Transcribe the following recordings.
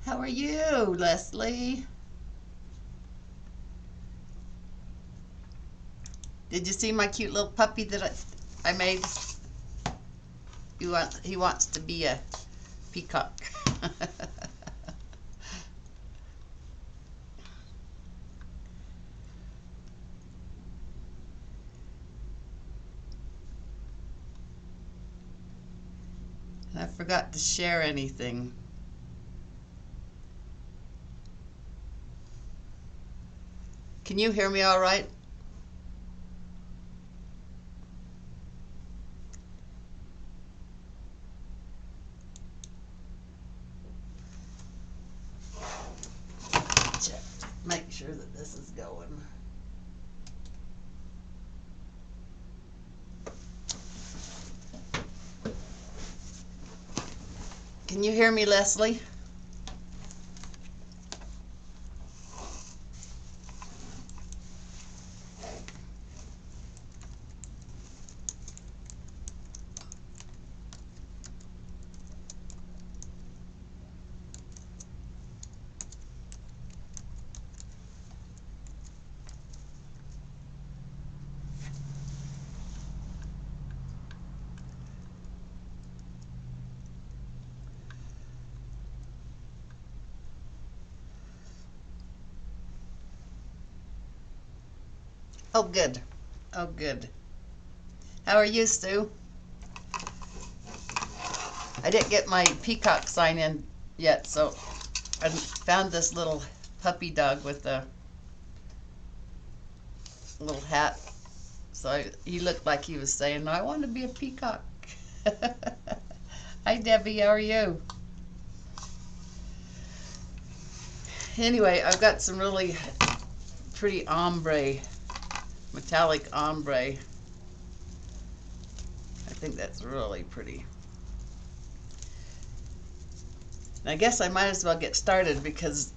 How are you, Leslie? Did you see my cute little puppy that I made? He wants to be a peacock. I forgot to share anything. Can you hear me all right? Check. Make sure that this is going. Can you hear me, Leslie? Oh, good. Oh, good. How are you, Sue? I didn't get my peacock sign in yet, so I found this little puppy dog with a little hat. So he looked like he was saying, I want to be a peacock. Hi, Debbie. How are you? Anyway, I've got some really pretty ombre, metallic ombre. I think that's really pretty. And I guess I might as well get started because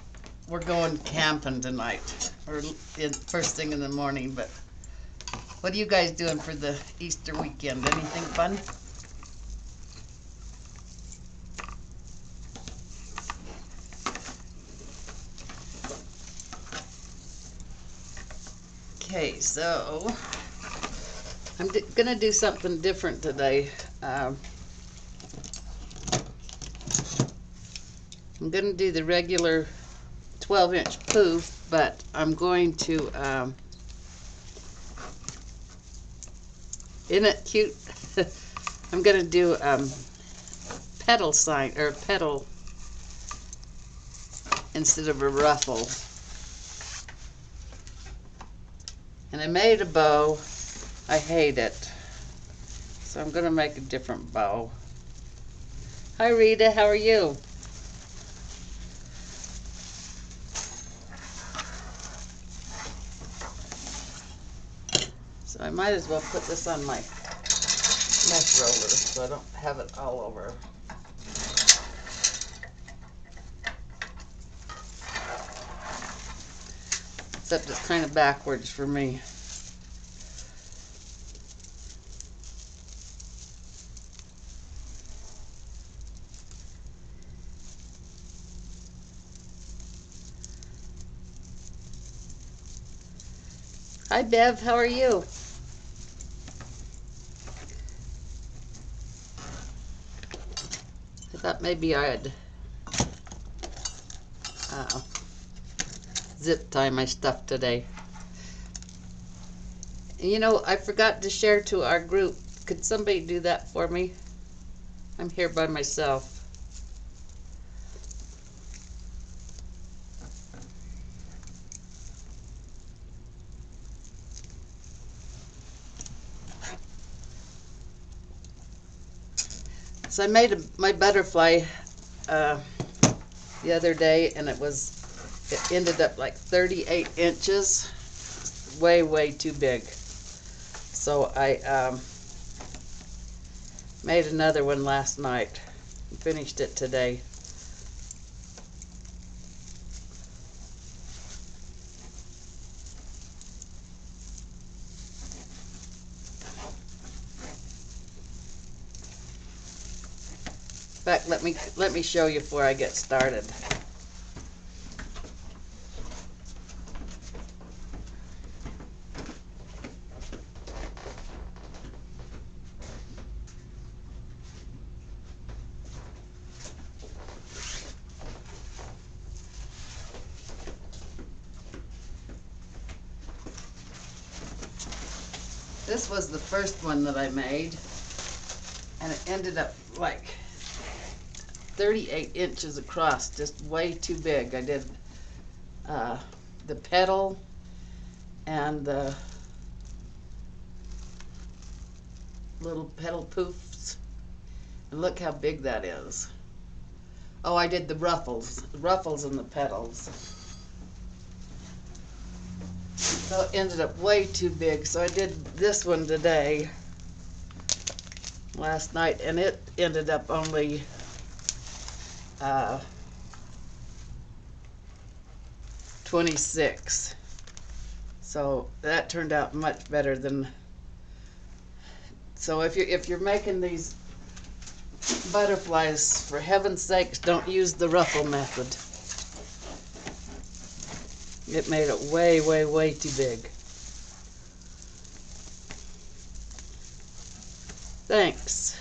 we're going camping tonight, or first thing in the morning. But what are you guys doing for the Easter weekend? Anything fun? Okay, so I'm gonna do something different today. I'm gonna do the regular 12-inch pouf, but I'm going to, isn't it cute? I'm gonna do petal sign, or petal instead of a ruffle. And I made a bow. I hate it. So I'm gonna make a different bow. Hi Rita, how are you? So I might as well put this on my mesh roller so I don't have it all over. Except it's kind of backwards for me. Hi Bev, how are you? I thought maybe I'd zip tie my stuff today. You know, I forgot to share to our group. Could somebody do that for me? I'm here by myself. So I made my butterfly the other day, and it ended up like 38 inches. Way too big. So I made another one last night and finished it today. In fact, let me show you before I get started. This was the first one that I made, and it ended up like 38 inches across, just way too big. I did the petal and the little petal poofs, and look how big that is. Oh, I did the ruffles and the petals. So it ended up way too big, so I did this one today, last night, and it ended up only 26. So that turned out much better than. So if you're making these butterflies, for heaven's sakes, don't use the ruffle method. It made it way, way, way too big. Thanks.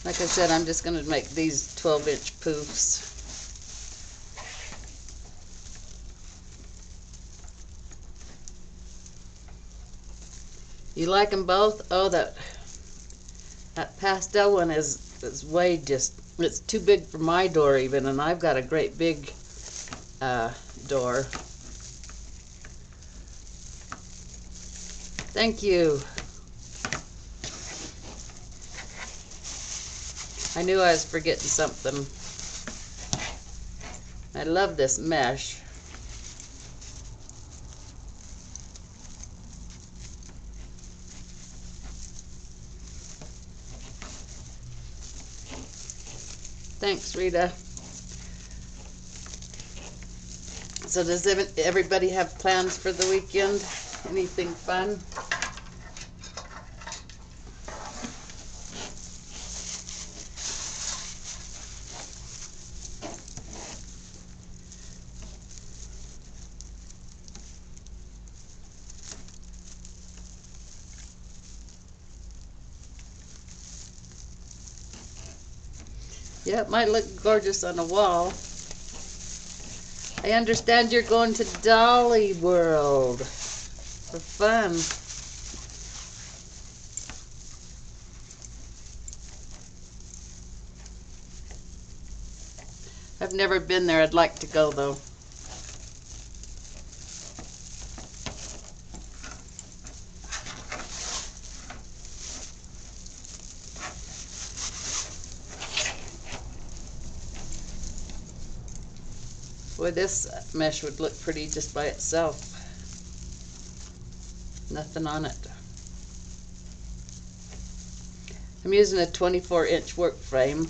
Like I said, I'm just going to make these 12-inch poofs. You like them both? Oh, that pastel one is way it's too big for my door even, and I've got a great big door. Thank you. I knew I was forgetting something. I love this mesh. Thanks, Rita. So does everybody have plans for the weekend? Anything fun? Yeah, it might look gorgeous on a wall. I understand you're going to Dolly World for fun. I've never been there. I'd like to go though. Boy, this mesh would look pretty just by itself. Nothing on it. I'm using a 24-inch work frame.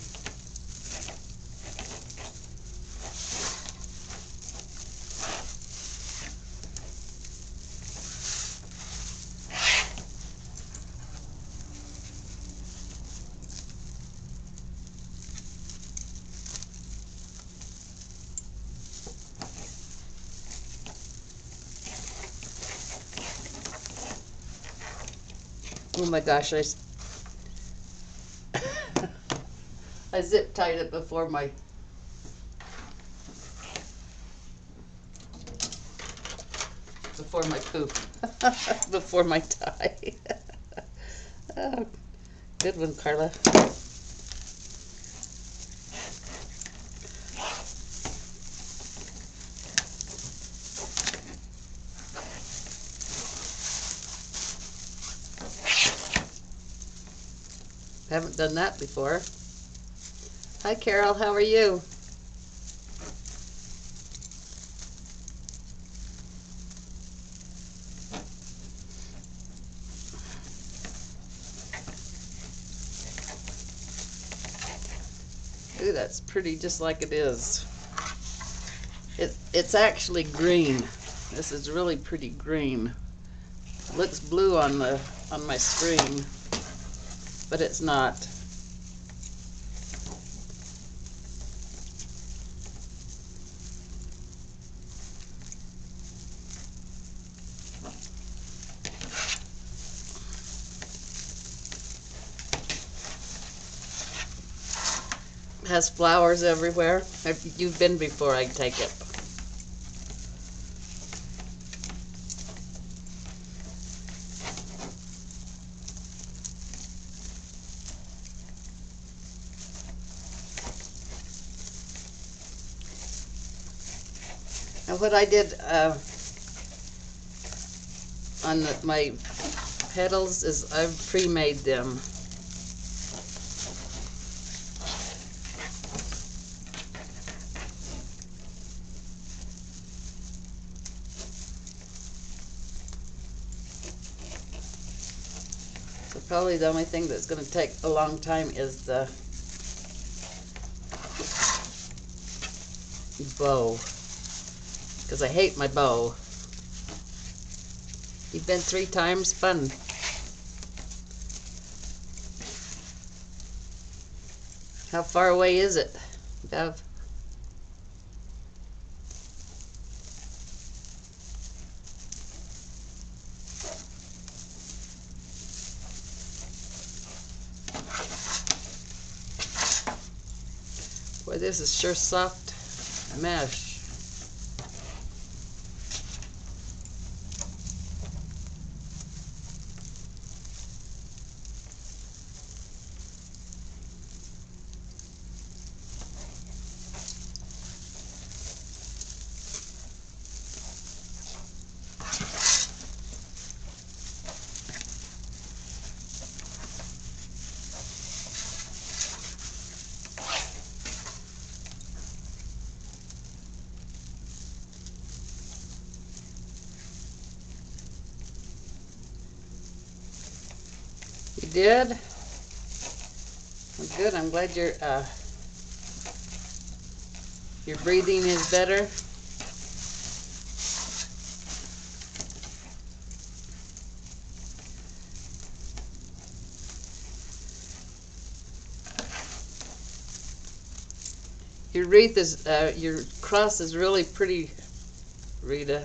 Oh my gosh, I zip tied it before my poof, before my tie. Oh, good one, Carla. Haven't done that before. Hi, Carol. How are you? Ooh, that's pretty, just like it is. It's actually green. This is really pretty green. It looks blue on my screen, but it's not. has flowers everywhere. You've been before, I take it. And what I did on my petals is I've pre-made them. So probably the only thing that's going to take a long time is the bow, because I hate my bow. You've been 3 times? Fun. How far away is it, Bev? Boy, this is sure soft mesh. You did? Well, good. I'm glad your breathing is better. Your wreath is, your cross is really pretty, Rita.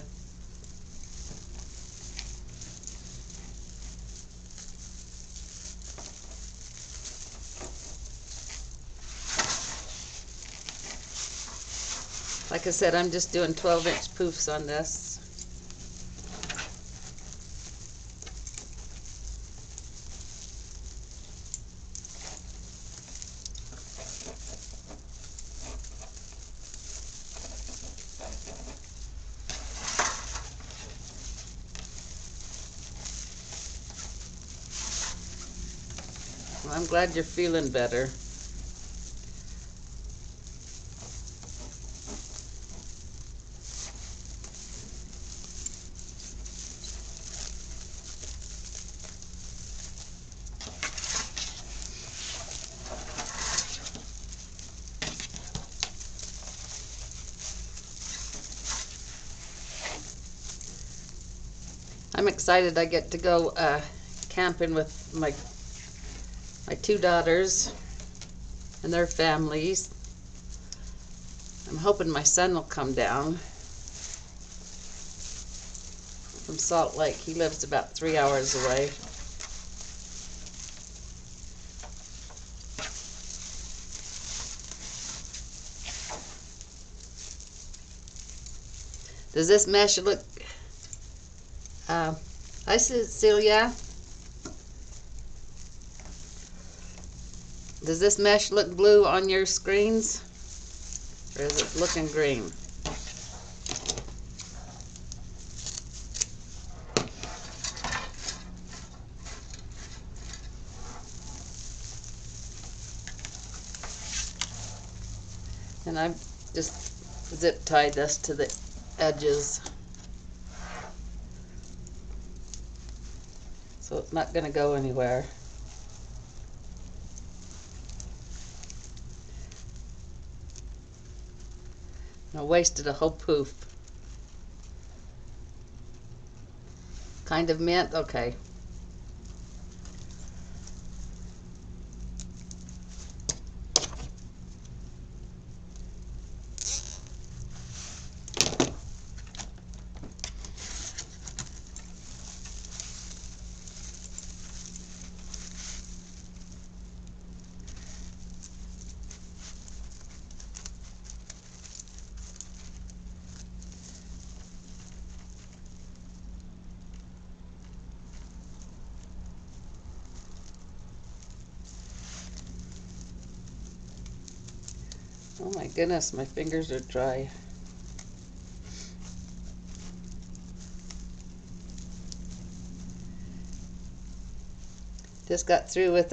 Like I said, I'm just doing 12-inch poofs on this. Well, I'm glad you're feeling better. I'm excited I get to go camping with my 2 daughters and their families. I'm hoping my son will come down from Salt Lake. He lives about 3 hours away. Does this mesh look... hi, Cecilia. Does this mesh look blue on your screens? Or is it looking green? And I've just zip tied this to the edges, so it's not going to go anywhere. I wasted a whole poof. Kind of mint? Okay. Oh my goodness, my fingers are dry. Just got through with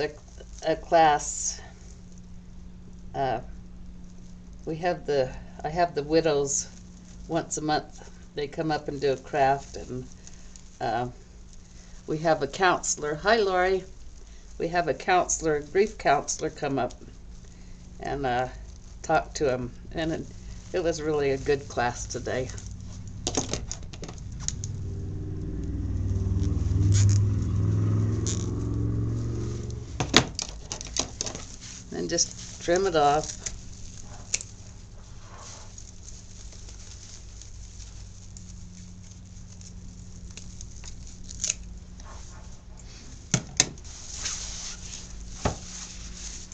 a class. I have the widows once a month. They come up and do a craft, and we have a counselor. Hi, Lori. We have a counselor, a grief counselor, come up and talk to him, and it was really a good class today. And just trim it off.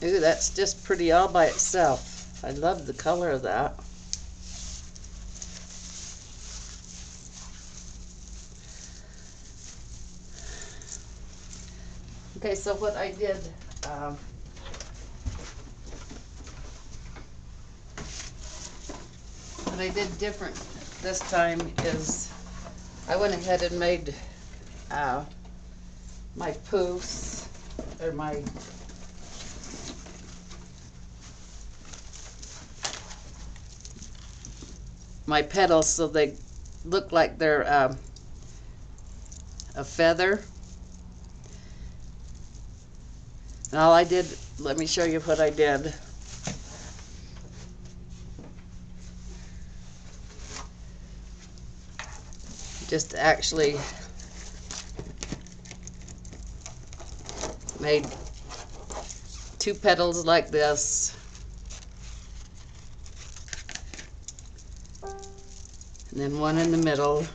Ooh, that's just pretty all by itself. I love the color of that. Okay, so what I did, what I did different this time is I went ahead and made my poofs, or my petals, so they look like they're a feather. And all I did, let me show you what I did. Just actually made 2 petals like this, and then one in the middle,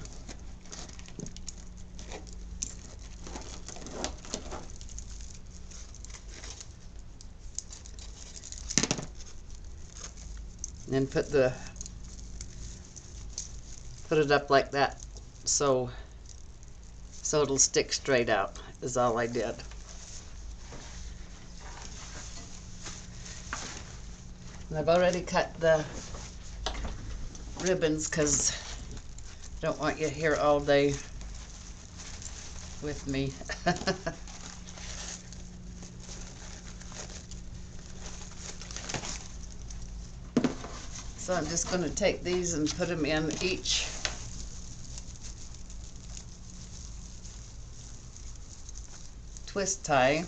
and then put it up like that, so it'll stick straight out, is all I did. And I've already cut the ribbons because I don't want you here all day with me. So I'm just going to take these and put them in each twist tie.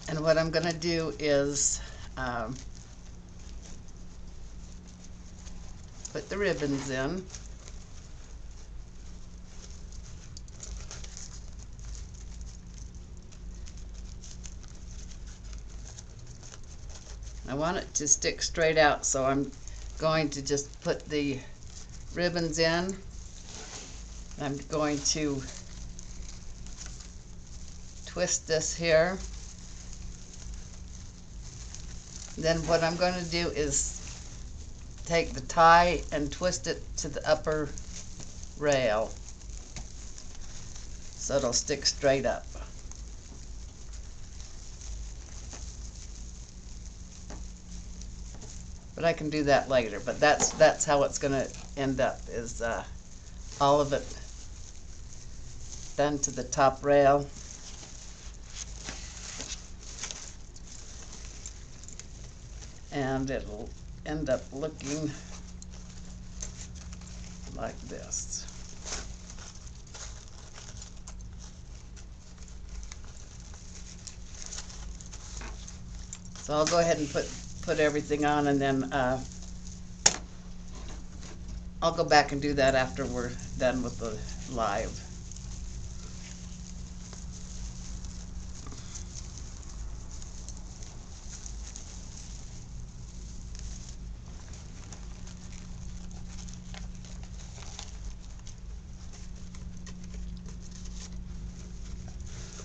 And what I'm going to do is put the ribbons in. I want it to stick straight out, so I'm going to just put the ribbons in. I'm going to twist this here. Then what I'm going to do is take the tie and twist it to the upper rail so it'll stick straight up. But I can do that later. But that's how it's going to end up, is all of it done to the top rail. And it'll end up looking like this. So I'll go ahead and put everything on, and then I'll go back and do that after we're done with the live.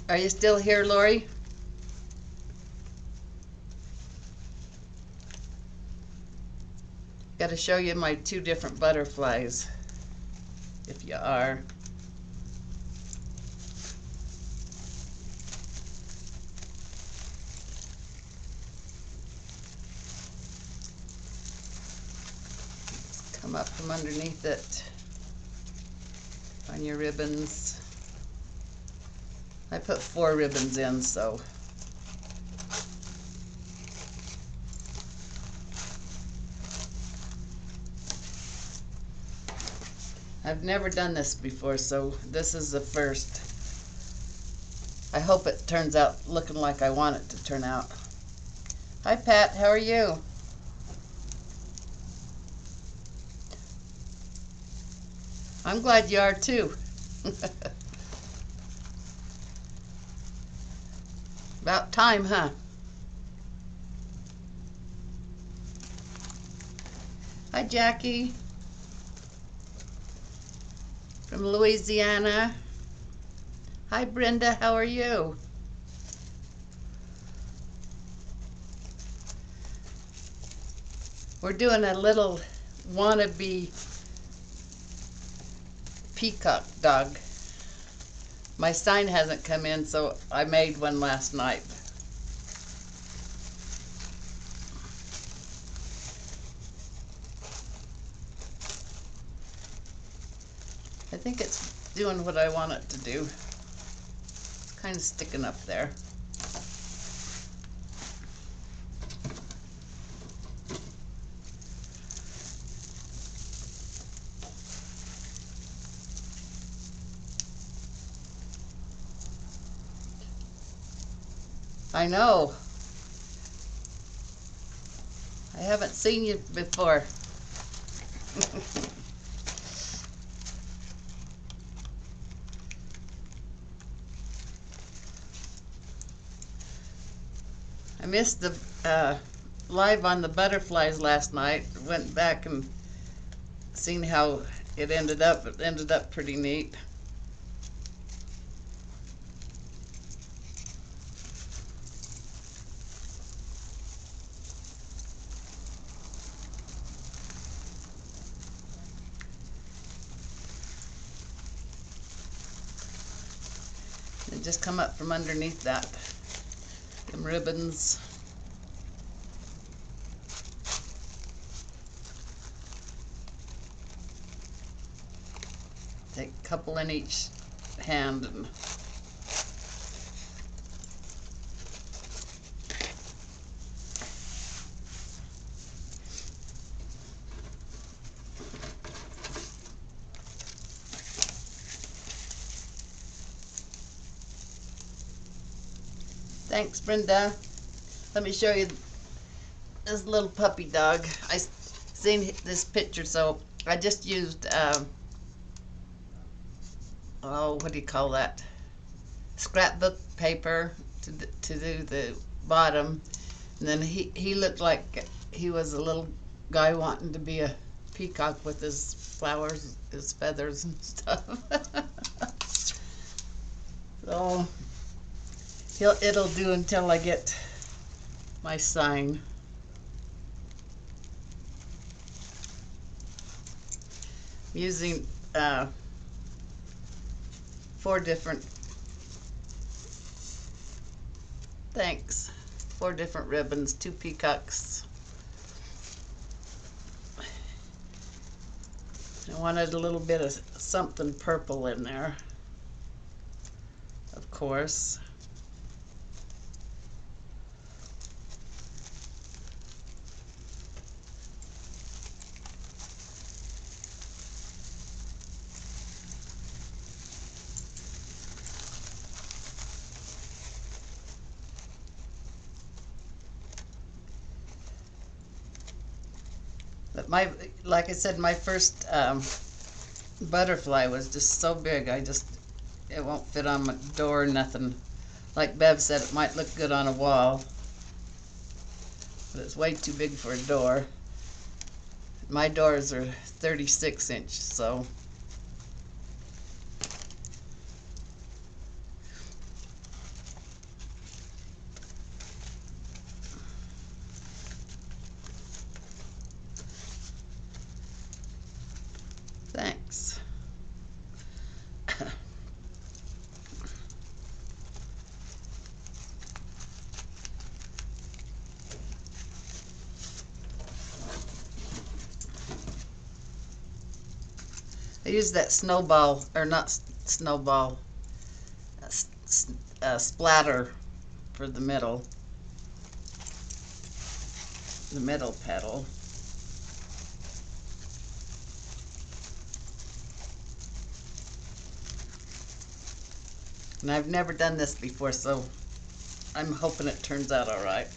Are you still here, Lori? Got to show you my 2 different butterflies, if you are. Come up from underneath it on your ribbons. I put 4 ribbons in, so I've never done this before, so this is the first. I hope it turns out looking like I want it to turn out. Hi Pat, how are you? I'm glad you are too. About time, huh? Hi Jackie from Louisiana. Hi Brenda, how are you? We're doing a little wannabe peacock dog. My sign hasn't come in, so I made one last night. I think it's doing what I want it to do. It's kind of sticking up there. I know. I haven't seen you before. I missed the live on the butterflies last night. Went back and seen how it ended up. It ended up pretty neat. And just come up from underneath that. Them ribbons. Take a couple in each hand and thanks, Brenda. Let me show you this little puppy dog. I seen this picture, so I just used oh, what do you call that? Scrapbook paper to do the bottom, and then he looked like he was a little guy wanting to be a peacock with his flowers, his feathers and stuff. So it'll do until I get my sign. I'm using 4 different, thanks, 4 different ribbons, 2 peacocks. I wanted a little bit of something purple in there, of course. But like I said, my first butterfly was just so big, it won't fit on my door or nothing. Like Bev said, it might look good on a wall, but it's way too big for a door. My doors are 36-inch, so. Thanks. I use that snowball, or not snowball, splatter for the middle petal. And I've never done this before, so I'm hoping it turns out all right.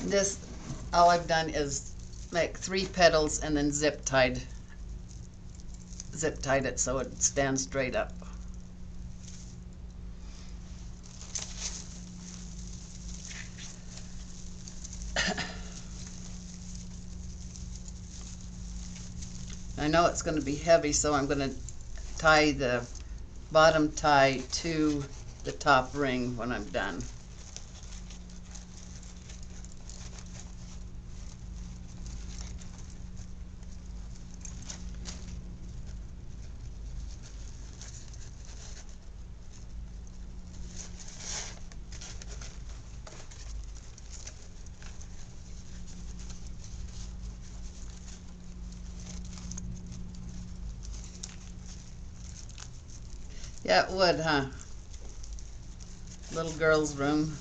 This, all I've done is make 3 petals and then zip tied it so it stands straight up. I know it's going to be heavy, so I'm going to tie the bottom tie to the top ring when I'm done. Yeah, it would, huh? Little girl's room.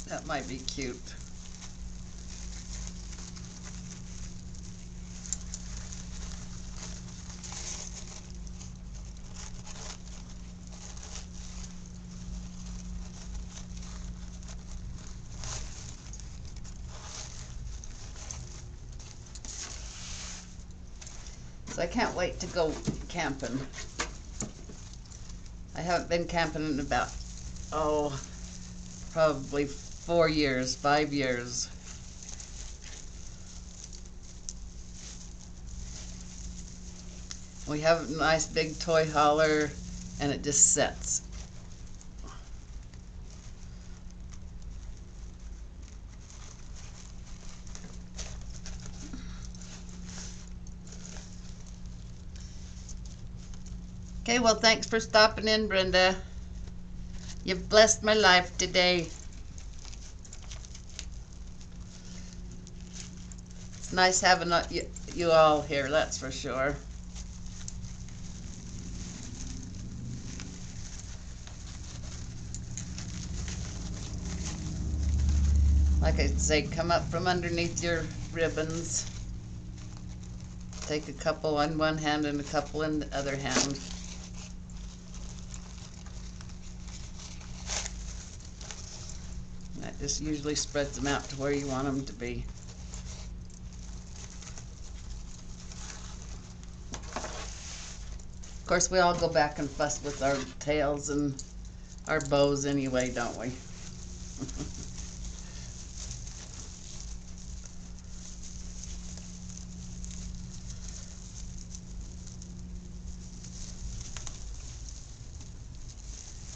That might be cute. So I can't wait to go camping. I haven't been camping in about, probably 4 years, 5 years. We have a nice big toy hauler, and it just sets. Okay, well, thanks for stopping in, Brenda. You've blessed my life today. It's nice having you all here, that's for sure. Like I say, come up from underneath your ribbons. Take a couple on one hand and a couple in the other hand. That just usually spreads them out to where you want them to be. Of course, we all go back and fuss with our tails and our bows anyway, don't we?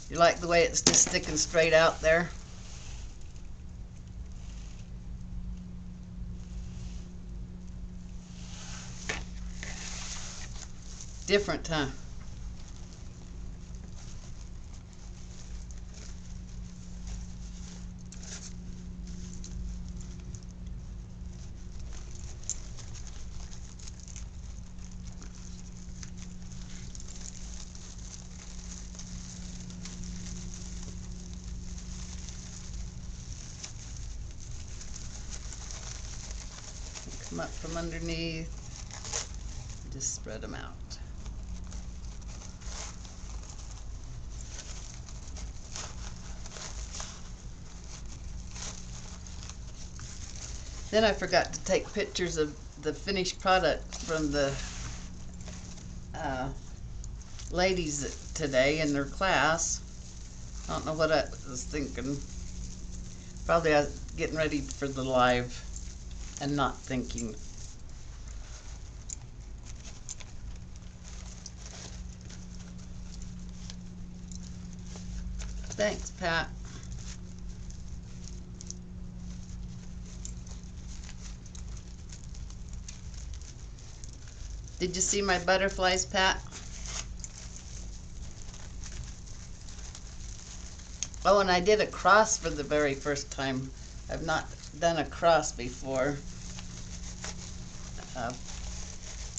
You like the way it's just sticking straight out there? Different, huh? Come up from underneath, just spread them out. Then I forgot to take pictures of the finished product from the ladies today in their class. I don't know what I was thinking. Probably I was getting ready for the live and not thinking. Thanks, Pat. Did you see my butterflies, Pat? Oh, and I did a cross for the very first time. I've not done a cross before.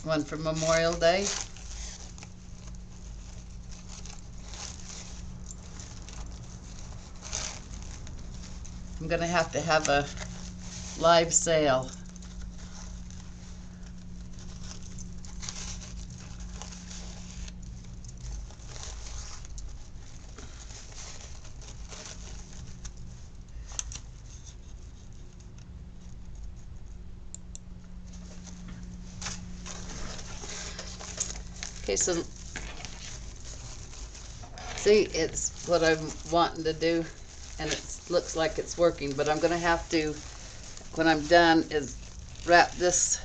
One for Memorial Day. I'm gonna have a live sale. Okay, so see, it's what I'm wanting to do, and it looks like it's working, but I'm gonna have to, when I'm done, is wrap this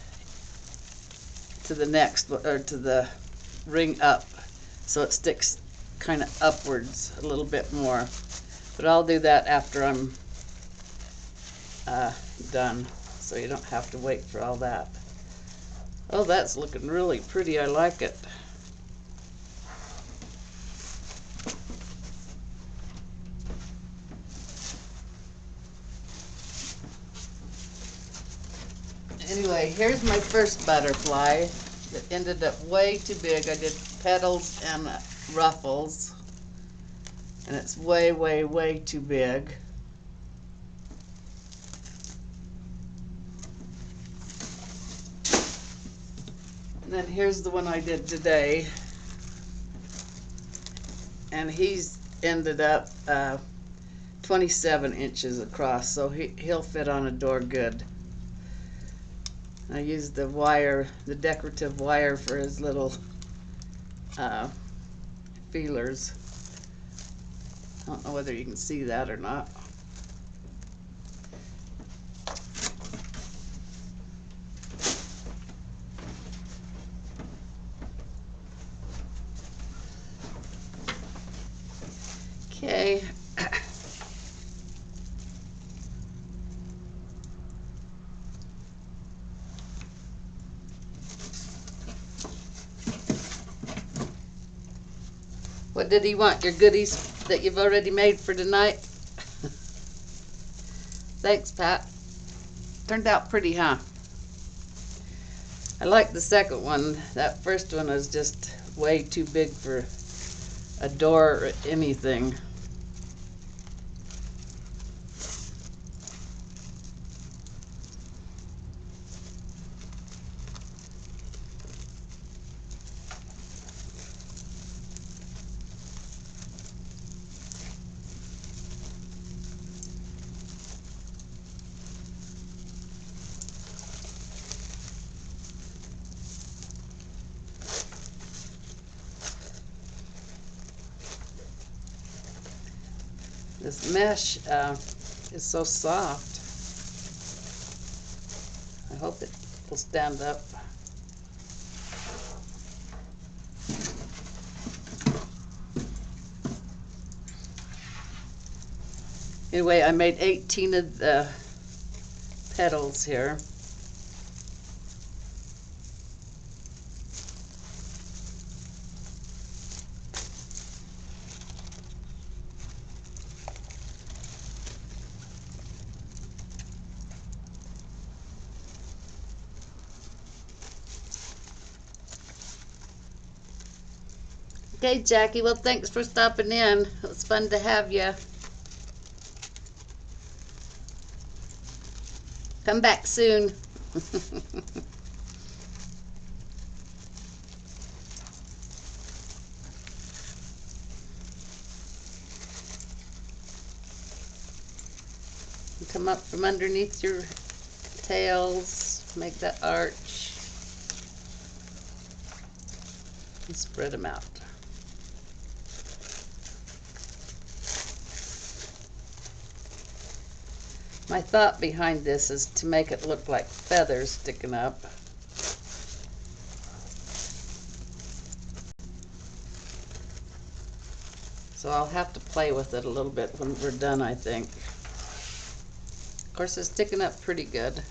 to the next, or to the ring up, so it sticks kind of upwards a little bit more. But I'll do that after I'm done, so you don't have to wait for all that. Oh, that's looking really pretty. I like it. Anyway, here's my first butterfly that ended up way too big. I did petals and ruffles, and it's way, way, way too big. And then here's the one I did today, and he's ended up 27 inches across, so he'll fit on a door good. I used the wire, the decorative wire, for his little feelers. I don't know whether you can see that or not. Okay. What did he want? Your goodies that you've already made for tonight? Thanks, Pat. Turned out pretty, huh? I like the second one. That first one was just way too big for a door or anything. This mesh is so soft. I hope it will stand up. Anyway, I made 18 of the petals here. Okay, Jackie, well, thanks for stopping in. It was fun to have you. Come back soon. Come up from underneath your tails, make that arch, and spread them out. My thought behind this is to make it look like feathers sticking up. So I'll have to play with it a little bit when we're done, I think. Of course, it's sticking up pretty good.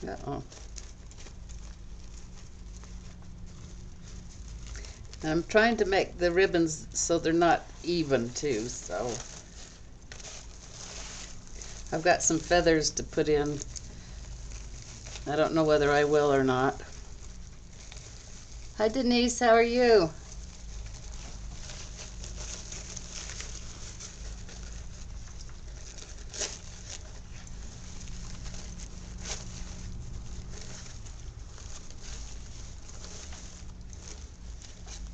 Uh-oh. And I'm trying to make the ribbons so they're not even too, so I've got some feathers to put in. I don't know whether I will or not. Hi Denise, how are you?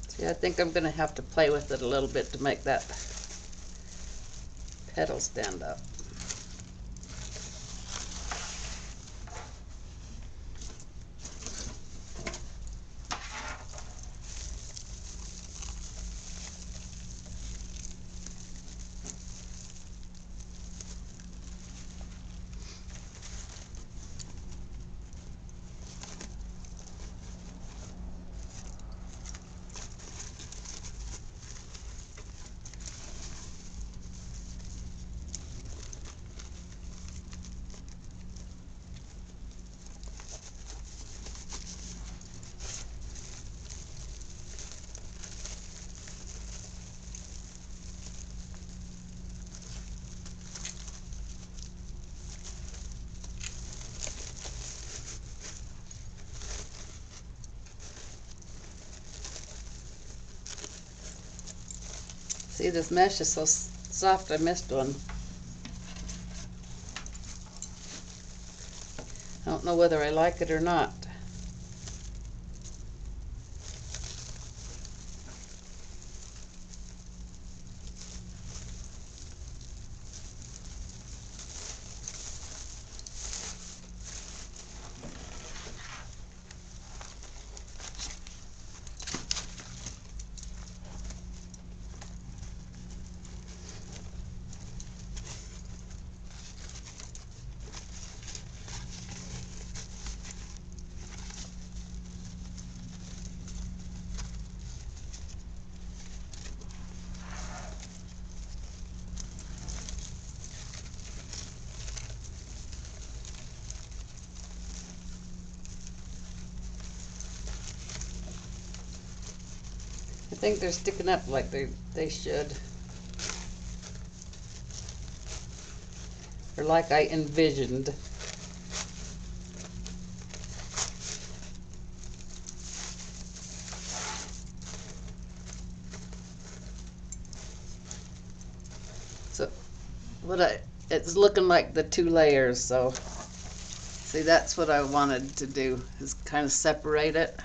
See, I think I'm going to have to play with it a little bit to make that petal stand up. See, this mesh is so soft, I missed one. I don't know whether I like it or not. I think they're sticking up like they should. Or like I envisioned. So it's looking like the two layers, so see, that's what I wanted to do, is kind of separate it.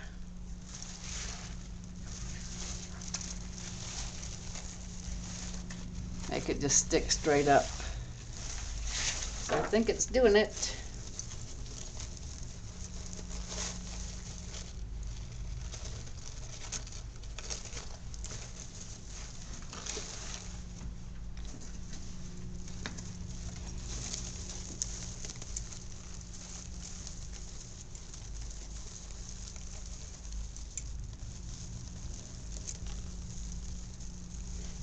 Make it just stick straight up. So I think it's doing it.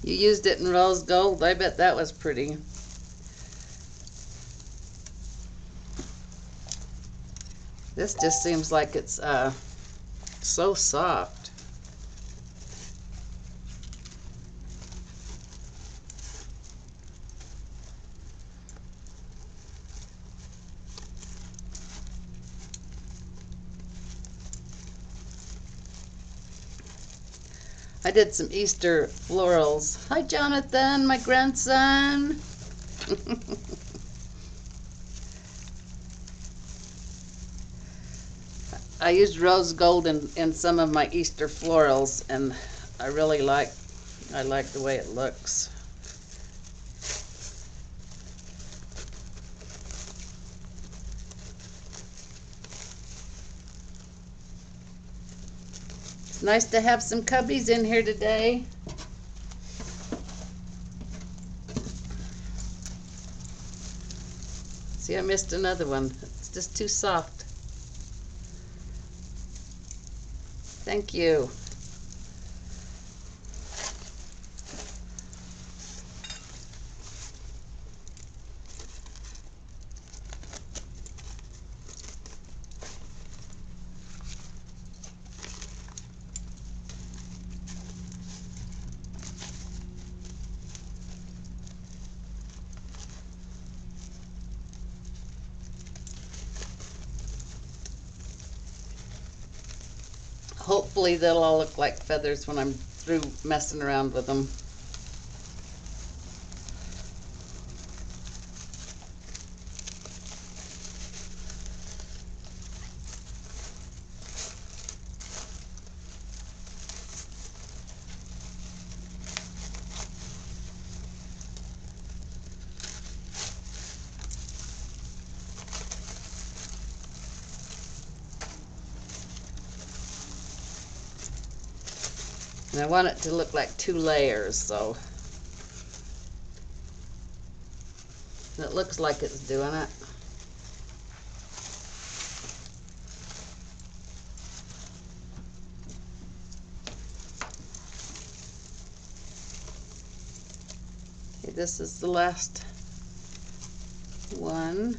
You used it in rose gold. I bet that was pretty. This just seems like it's so soft. I did some Easter florals. Hi Jonathan, my grandson. I used rose gold in some of my Easter florals, and I really like the way it looks. It's nice to have some cubbies in here today. See, I missed another one. It's just too soft. Thank you. hopefully they'll all look like feathers when I'm through messing around with them. And I want it to look like 2 layers, so it looks like it's doing it. Okay, this is the last one.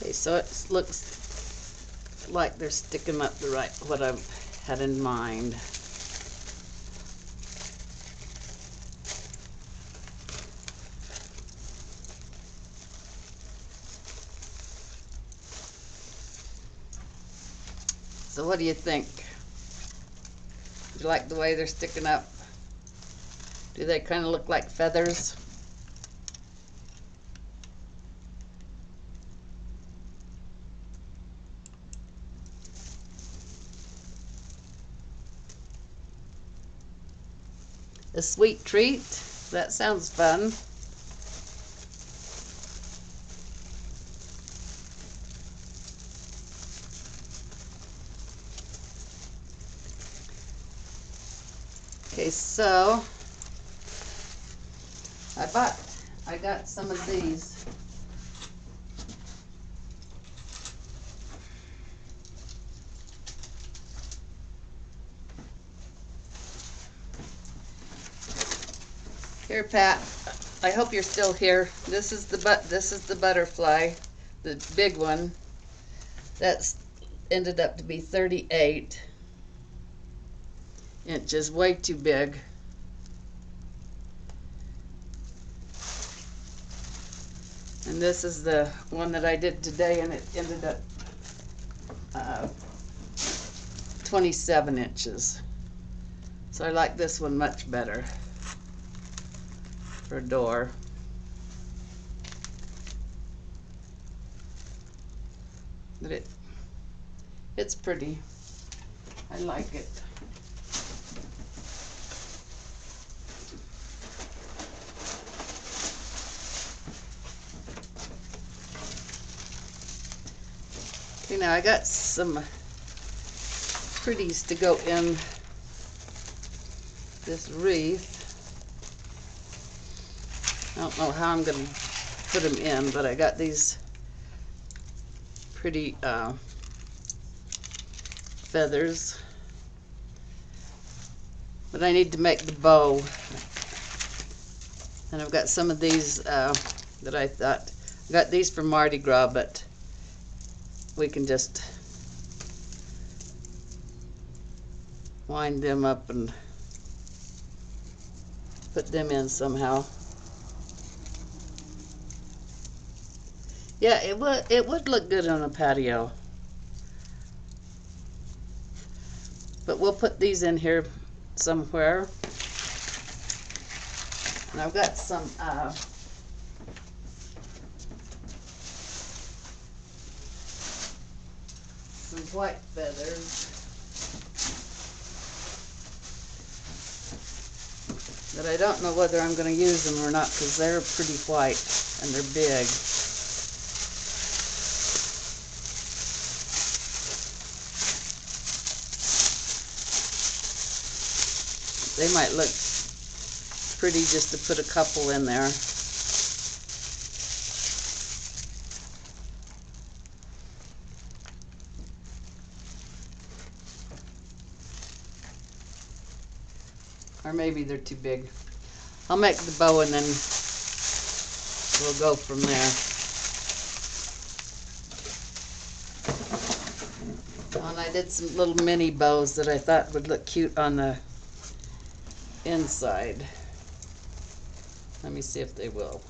Okay, so it looks like they're sticking up the right, what I've had in mind. So what do you think? Do you like the way they're sticking up? Do they kind of look like feathers? A sweet treat? That sounds fun. Okay, so I got some of these. Here, Pat. I hope you're still here. This is the butterfly, the big one. That's ended up to be 38 inches, way too big. And this is the one that I did today, and it ended up 27 inches. So I like this one much better for a door. But it's pretty. I like it. Okay, now I got some pretties to go in this wreath. I don't know how I'm going to put them in, but I got these pretty feathers. But I need to make the bow. And I've got some of these that I thought, I got these from Mardi Gras, but we can just wind them up and put them in somehow. Yeah, it would look good on a patio. But we'll put these in here somewhere. And I've got some white feathers. But I don't know whether I'm going to use them or not because they're pretty white and they're big. They might look pretty just to put a couple in there. Or maybe they're too big. I'll make the bow and then we'll go from there. And I did some little mini bows that I thought would look cute on the inside. Let me see if they will.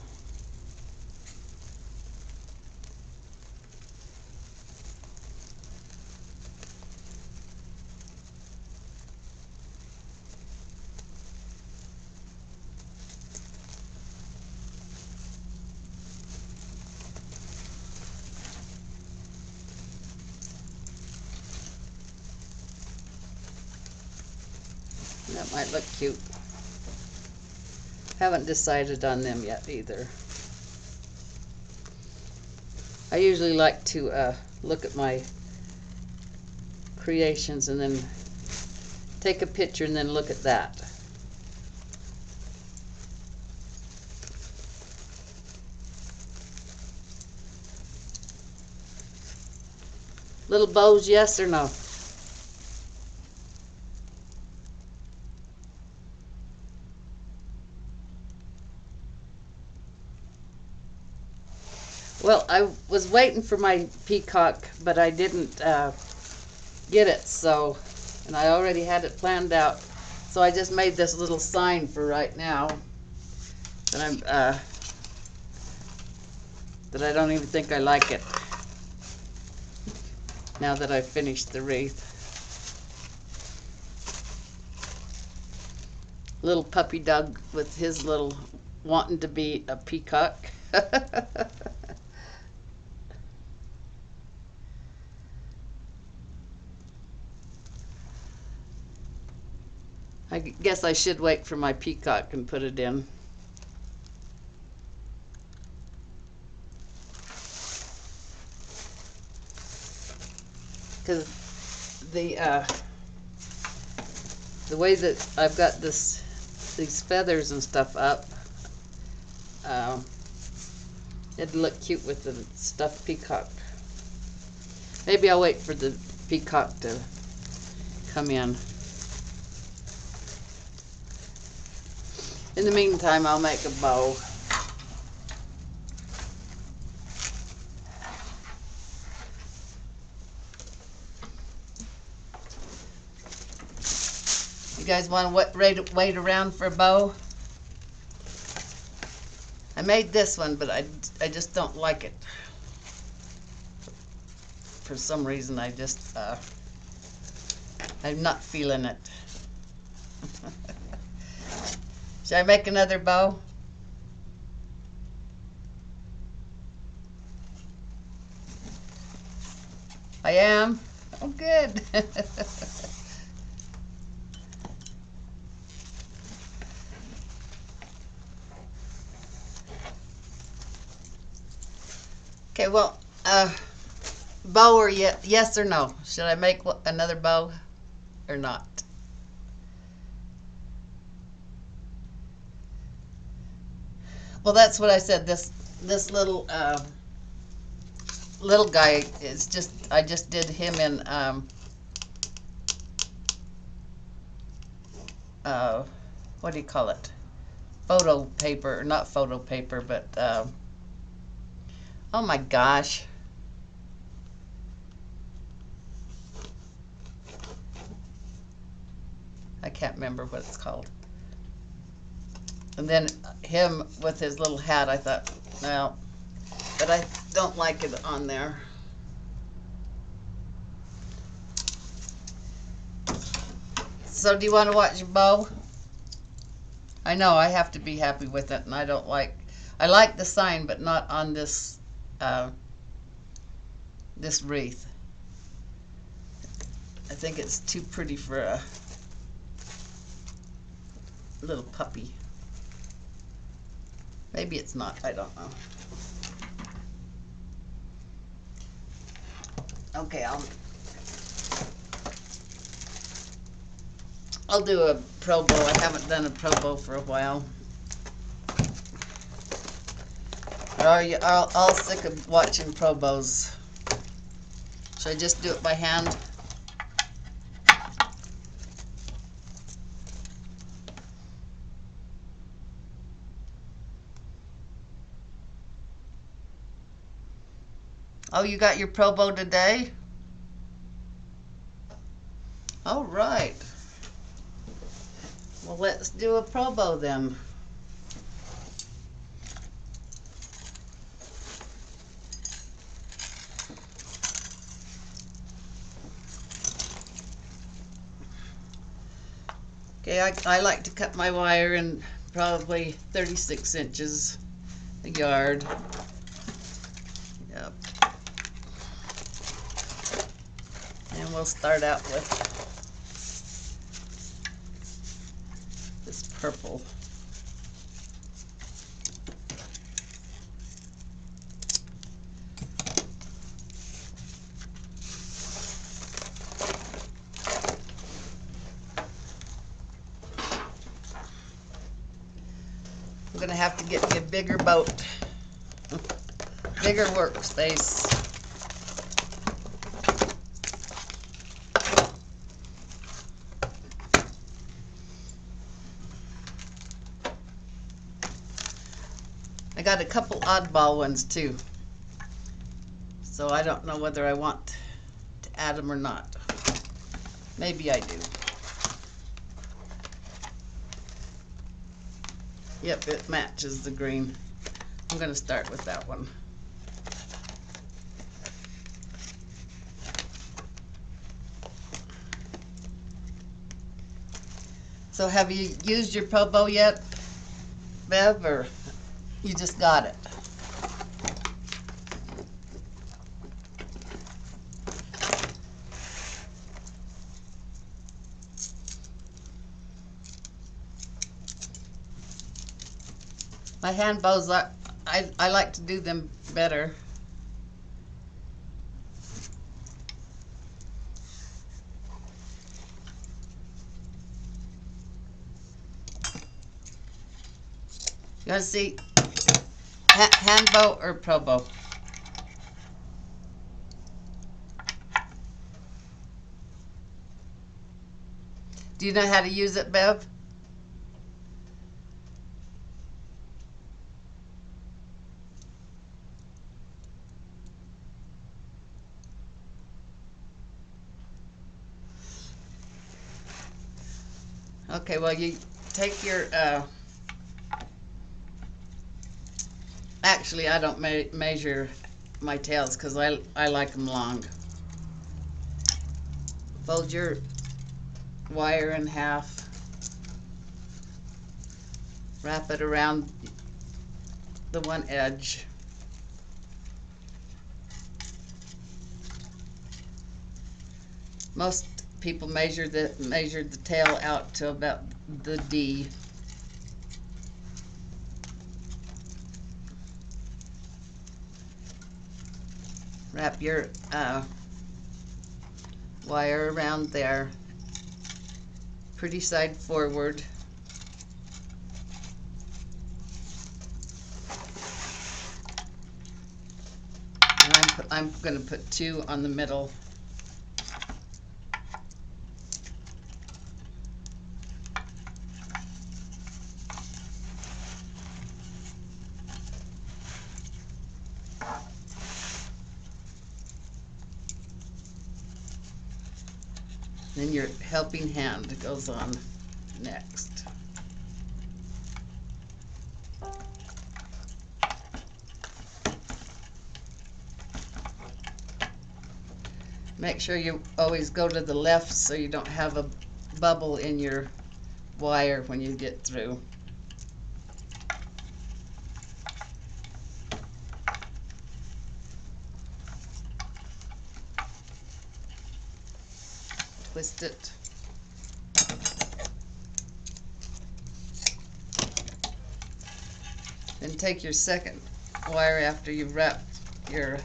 That might look cute. Haven't decided on them yet either. I usually like to look at my creations and then take a picture and then look at that. Little bows, yes or no? Well, I was waiting for my peacock, but I didn't get it, so, and I already had it planned out, so I just made this little sign for right now that I'm that I don't even think I like it now that I've finished the wreath. Little puppy dog with his little wanting to be a peacock. I guess I should wait for my peacock and put it in. Because the way that I've got these feathers and stuff up, it'd look cute with the stuffed peacock. Maybe I'll wait for the peacock to come in. In the meantime, I'll make a bow. You guys want to wait around for a bow? I made this one, but I just don't like it. For some reason, I just, I'm not feeling it. Should I make another bow? I am? Oh, good. Okay, well, bow or yes or no? Should I make another bow or not? Well, that's what I said. This little guy is just, I just did him in what do you call it? Photo paper, not photo paper, but oh my gosh. I can't remember what it's called. And then him with his little hat, I thought, no, but I don't like it on there. So do you want to watch your bow? I know I have to be happy with it, and I like the sign, but not on this this wreath. I think it's too pretty for a little puppy. Maybe it's not, I don't know. Okay, I'll do a Pro Bowl. I haven't done a Pro Bowl for a while. Or are you all sick of watching Pro Bowls? Should I just do it by hand? Oh, you got your Pro Bowl today? All right. Well, let's do a Pro Bowl then. Okay, I like to cut my wire in probably 36 inches, a yard. Yep. And we'll start out with this purple. I'm gonna have to get me a bigger boat, bigger workspace. I got a couple oddball ones too, so I don't know whether I want to add them or not. Maybe I do. Yep, it matches the green. I'm going to start with that one. So have you used your Pro Bowl yet, Bev, or you just got it? My hand bows, I like to do them better. You want to see hand bow or Pro Bow? Do you know how to use it, Bev? Okay, well, you take your, actually, I don't measure my tails because I like them long. Fold your wire in half. Wrap it around the one edge. Most people measure the tail out to about the D. Wrap your wire around there, pretty side forward. And I'm going to put 2 on the middle. Then your helping hand goes on next. Make sure you always go to the left so you don't have a bubble in your wire when you get through. Twist it. Then take your second wire after you've wrapped your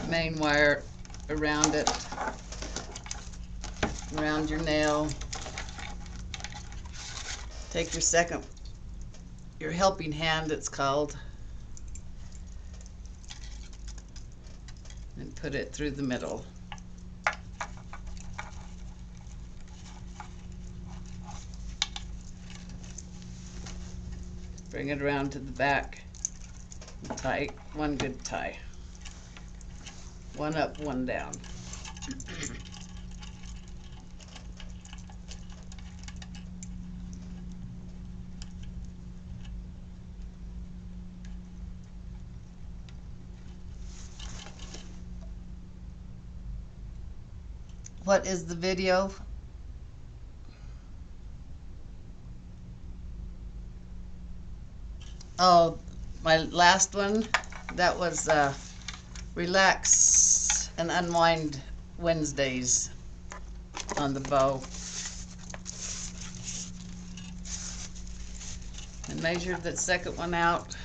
main wire around it, around your nail. Take your second, your helping hand it's called, and put it through the middle. Bring it around to the back and tie one good tie. One up, one down. What is the video? Oh, my last one, that was Relax and Unwind Wednesdays on the bow. And measure the second one out.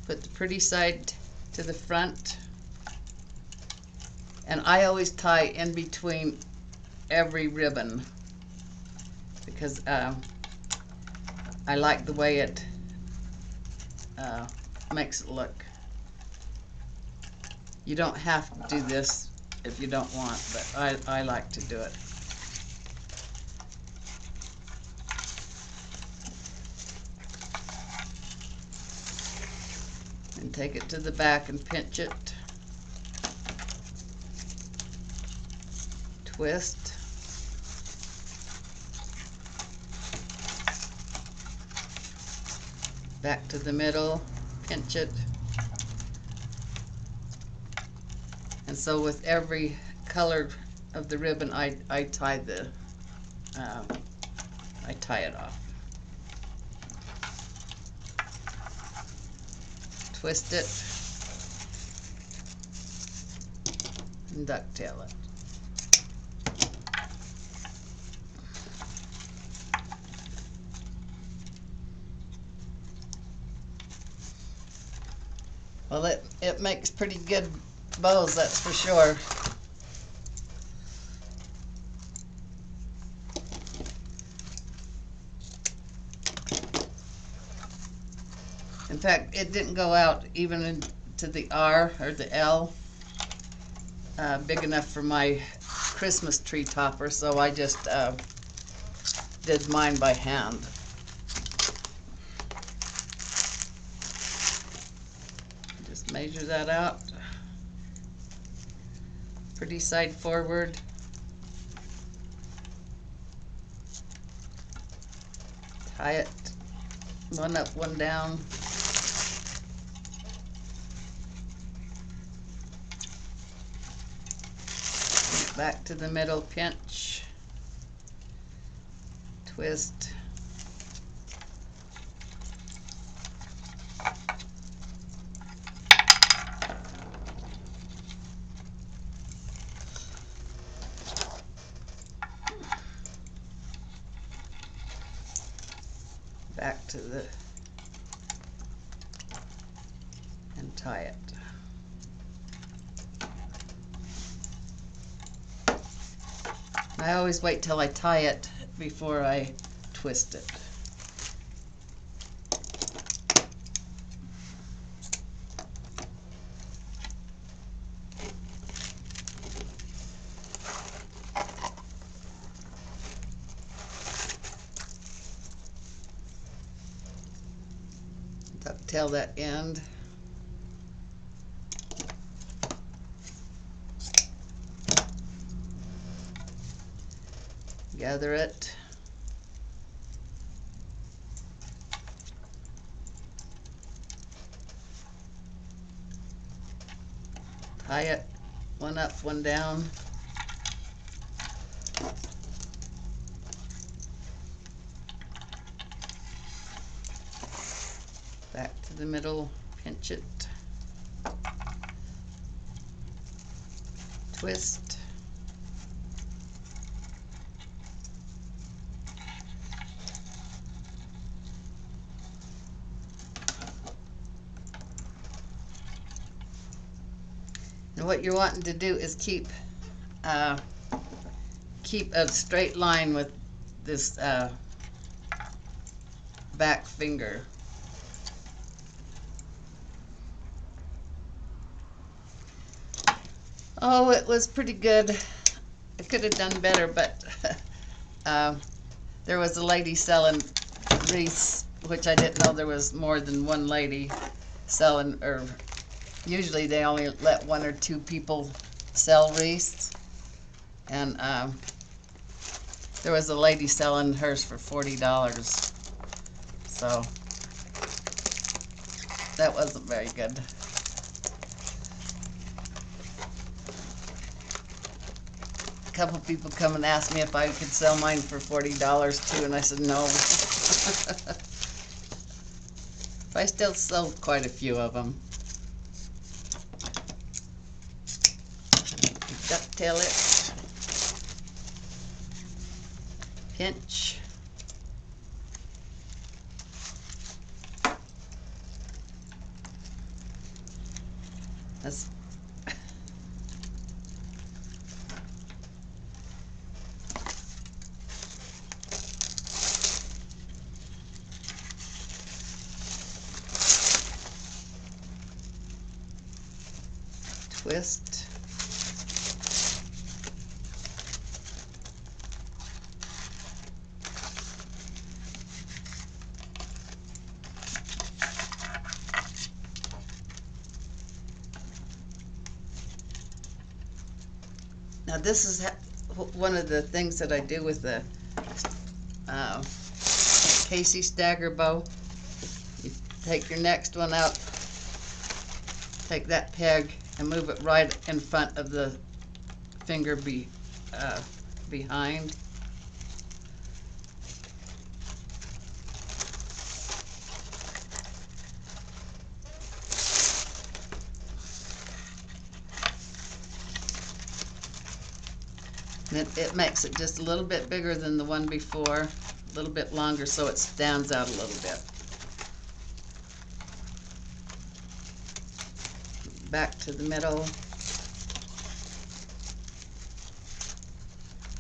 Put the pretty side to the front. And I always tie in between every ribbon because I like the way it makes it look. You don't have to do this if you don't want, but I like to do it. And take it to the back and pinch it. Twist. Back to the middle, pinch it. And so with every color of the ribbon, I tie it off. Twist it and ducktail it. Well, it makes pretty good bows, that's for sure. In fact, it didn't go out even into the R or the L, big enough for my Christmas tree topper, so I just did mine by hand. Just measure that out. Pretty side forward. Tie it one up, one down. Back to the middle, pinch, twist, back to the, and tie it. I always wait till I tie it before I twist it. Ducktail that end. Gather it. Tie it, one up, one down. Back to the middle, pinch it. Twist. what you're wanting to do is keep a straight line with this back finger. Oh, it was pretty good. I could have done better, but there was a lady selling wreaths, which I didn't know there was more than one lady selling, or usually they only let one or two people sell wreaths. And there was a lady selling hers for $40. So that wasn't very good. A couple people come and asked me if I could sell mine for $40 too, and I said no. But I still sold quite a few of them. Ducktail it. Pinch. That's twist. Now this is one of the things that I do with the Casey stagger bow. You take your next one out, take that peg and move it right in front of the finger behind. And it makes it just a little bit bigger than the one before, a little bit longer so it stands out a little bit. Back to the middle.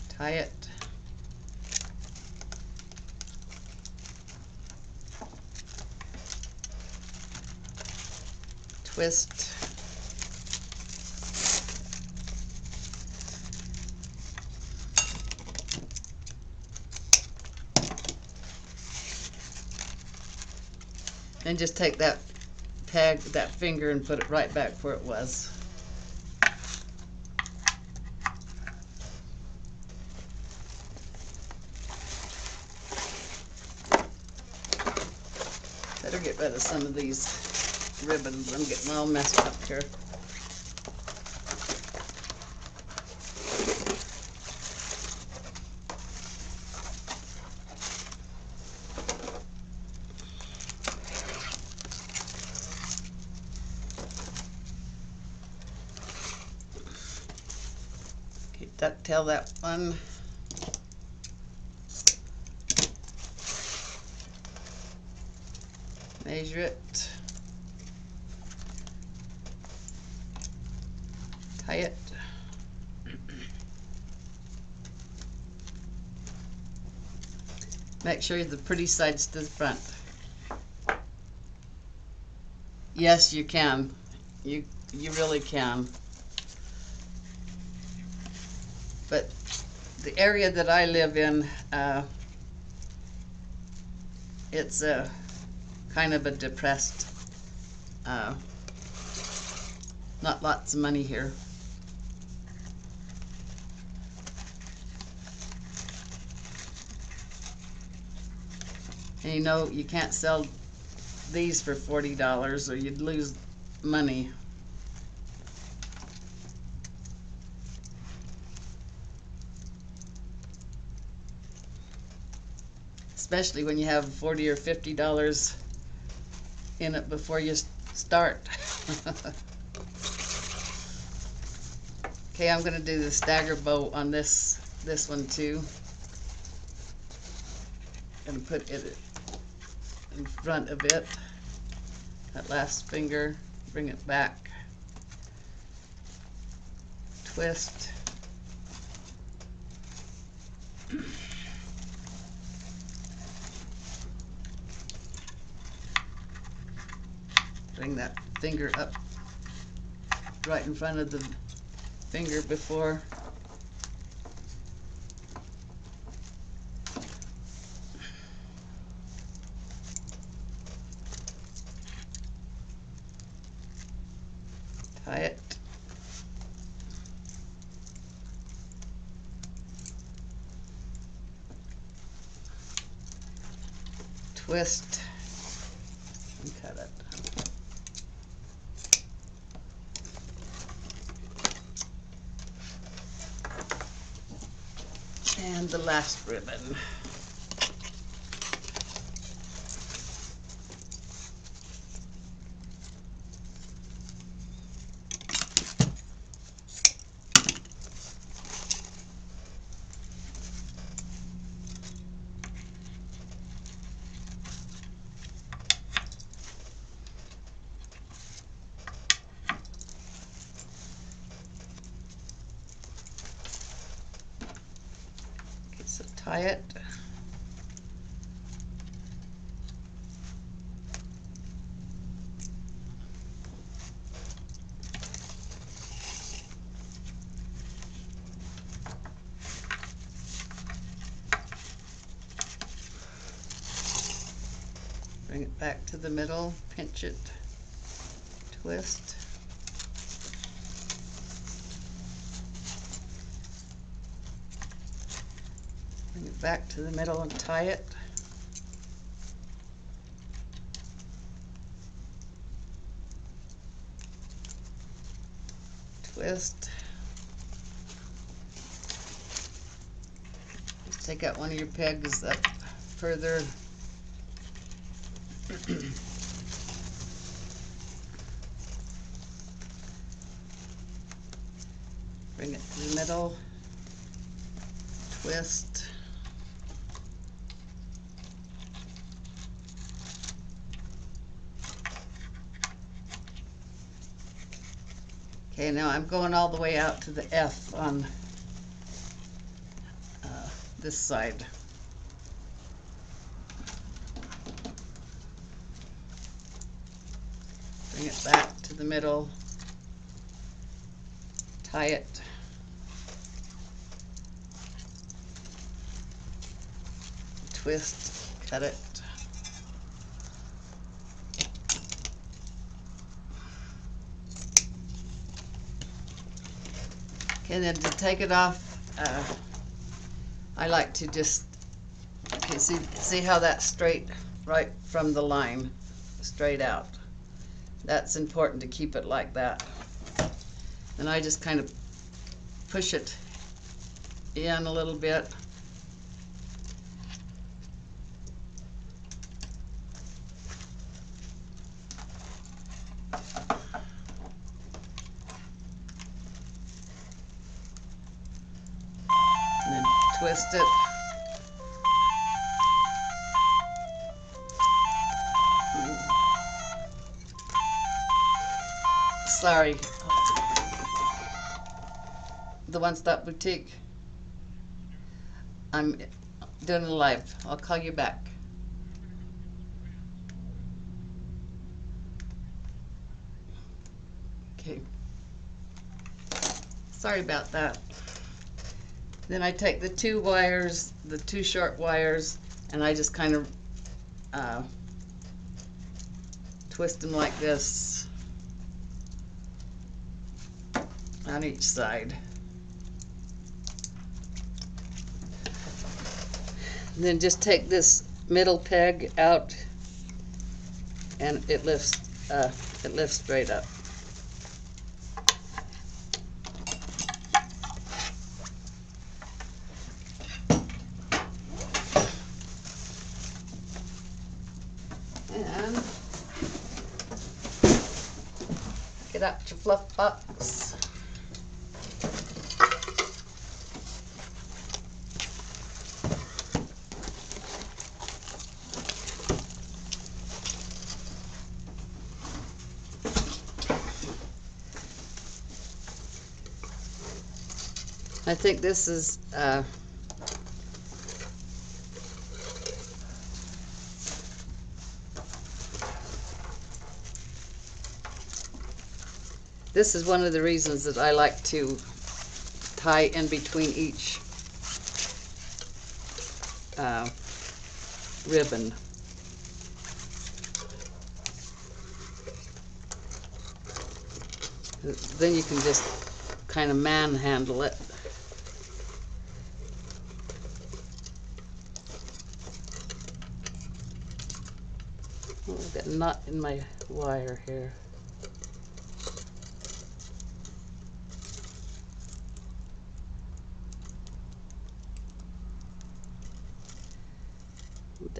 Tie it. Twist. And just take that peg, that finger, and put it right back where it was. Better get rid of some of these ribbons. I'm getting all messed up here. Ducktail that one. Measure it. Tie it. Make sure the pretty side's to the front. Yes, you can. You really can. But the area that I live in, it's a kind of a depressed, not lots of money here. And you know, you can't sell these for $40 or you'd lose money. Especially when you have $40 or $50 in it before you start. Okay, I'm going to do the stagger bow on this one too. And put it in front of it. That last finger, bring it back. twist. Bring that finger up right in front of the finger before. Tie it. Twist and cut it. And the last ribbon. So tie it. Bring it back to the middle, pinch it, twist. Bring it back to the middle and tie it. Twist. Just take out one of your pegs up further. Bring it to the middle. Twist. Okay, now I'm going all the way out to the F on this side. Bring it back to the middle, tie it, twist, cut it. Okay, then to take it off, I like to just, okay, see how that's straight right from the line, straight out. That's important to keep it like that. And I just kind of push it in a little bit. And then twist it. Sorry. The One Stop Boutique. I'm doing a live. I'll call you back. Okay. Sorry about that. Then I take the two wires, the two short wires, and I just kind of twist them like this on each side. And then just take this middle peg out, and it lifts straight up. And get out your fluff box. I think this is this is one of the reasons that I like to tie in between each ribbon. Then you can just kind of manhandle it. Oh, I've got a knot in my wire here.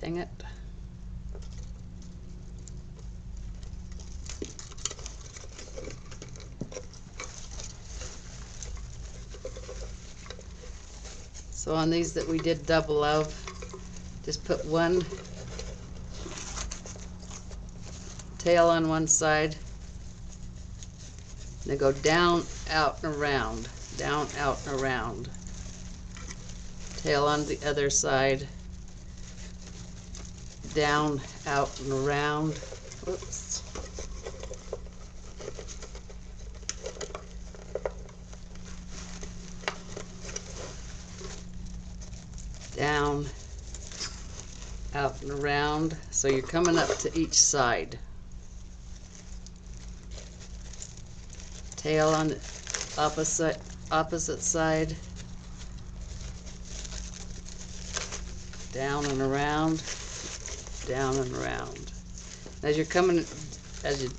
Dang it. So on these that we did double of, just put one tail on one side, and then go down, out, and around, down, out, and around. Tail on the other side, down, out, and around. Whoops. Down, out, and around. So you're coming up to each side. Tail on the opposite side. Down and around. Down and around. As you're coming, as you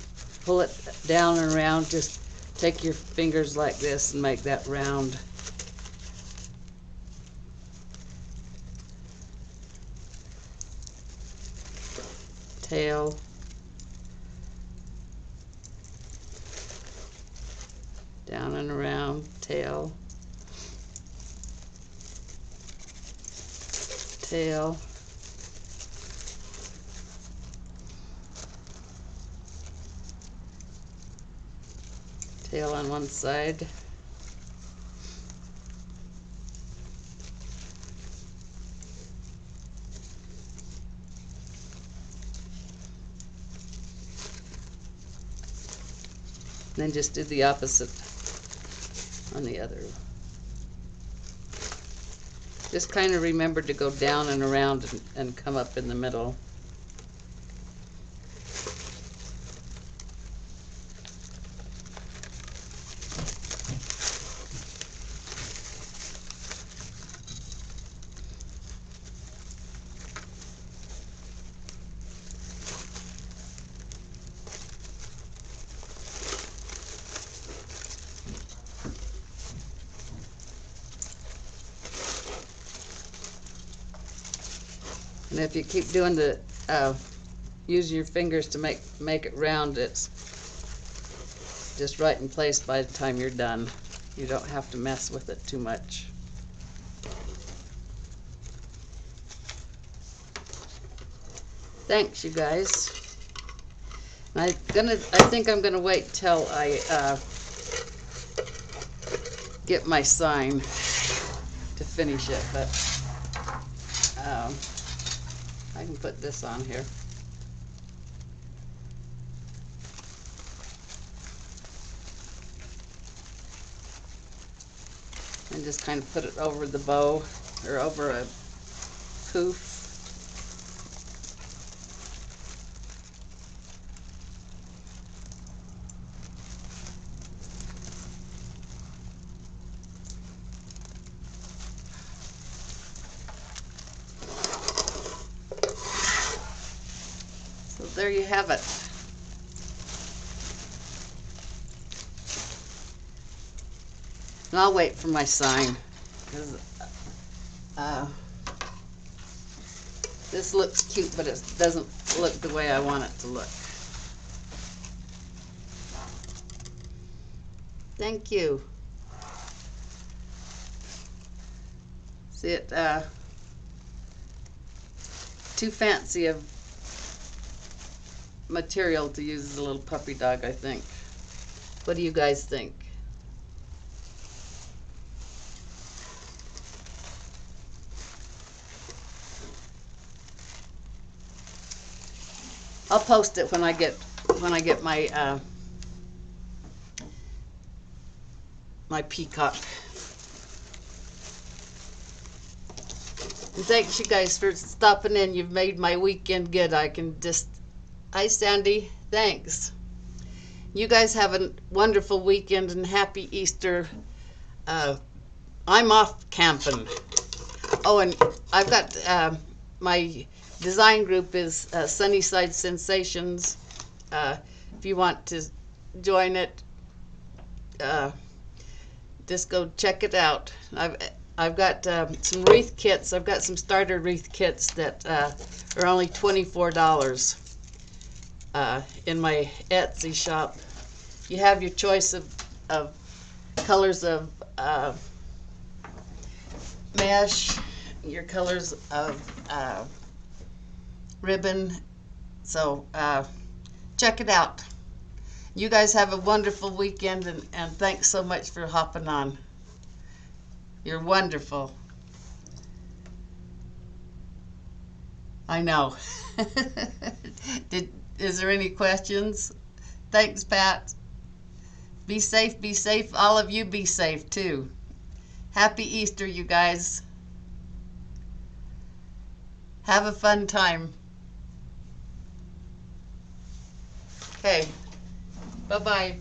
pull it down and around, just take your fingers like this and make that round. Tail. Down and around, tail. Tail. Tail on one side. Then just do the opposite on the other. Just kind of remember to go down and around and come up in the middle. And if you keep doing the, use your fingers to make it round, it's just right in place by the time you're done. You don't have to mess with it too much. Thanks, you guys. I think I'm gonna wait till I get my sign to finish it, but I can put this on here. And just kind of put it over the bow or over a poof. So there you have it. And I'll wait for my sign, because this looks cute, but it doesn't look the way I want it to look. Thank you. See it, too fancy of material to use as a little puppy dog, I think. What do you guys think? I'll post it when I get my Peacock. And thanks you guys for stopping in. You've made my weekend good. Hi Sandy, thanks. You guys have a wonderful weekend and happy Easter. I'm off camping. Oh, and I've got my design group is Sunnyside Sensations. If you want to join it, just go check it out. I've got some wreath kits. I've got some starter wreath kits that are only $24 in my Etsy shop. You have your choice of colors of mesh, your colors of ribbon. So check it out. You guys have a wonderful weekend, and thanks so much for hopping on. You're wonderful. I know. Is there any questions? Thanks, Pat. Be safe, be safe. All of you be safe too. Happy Easter, you guys. Have a fun time. Okay. Bye-bye.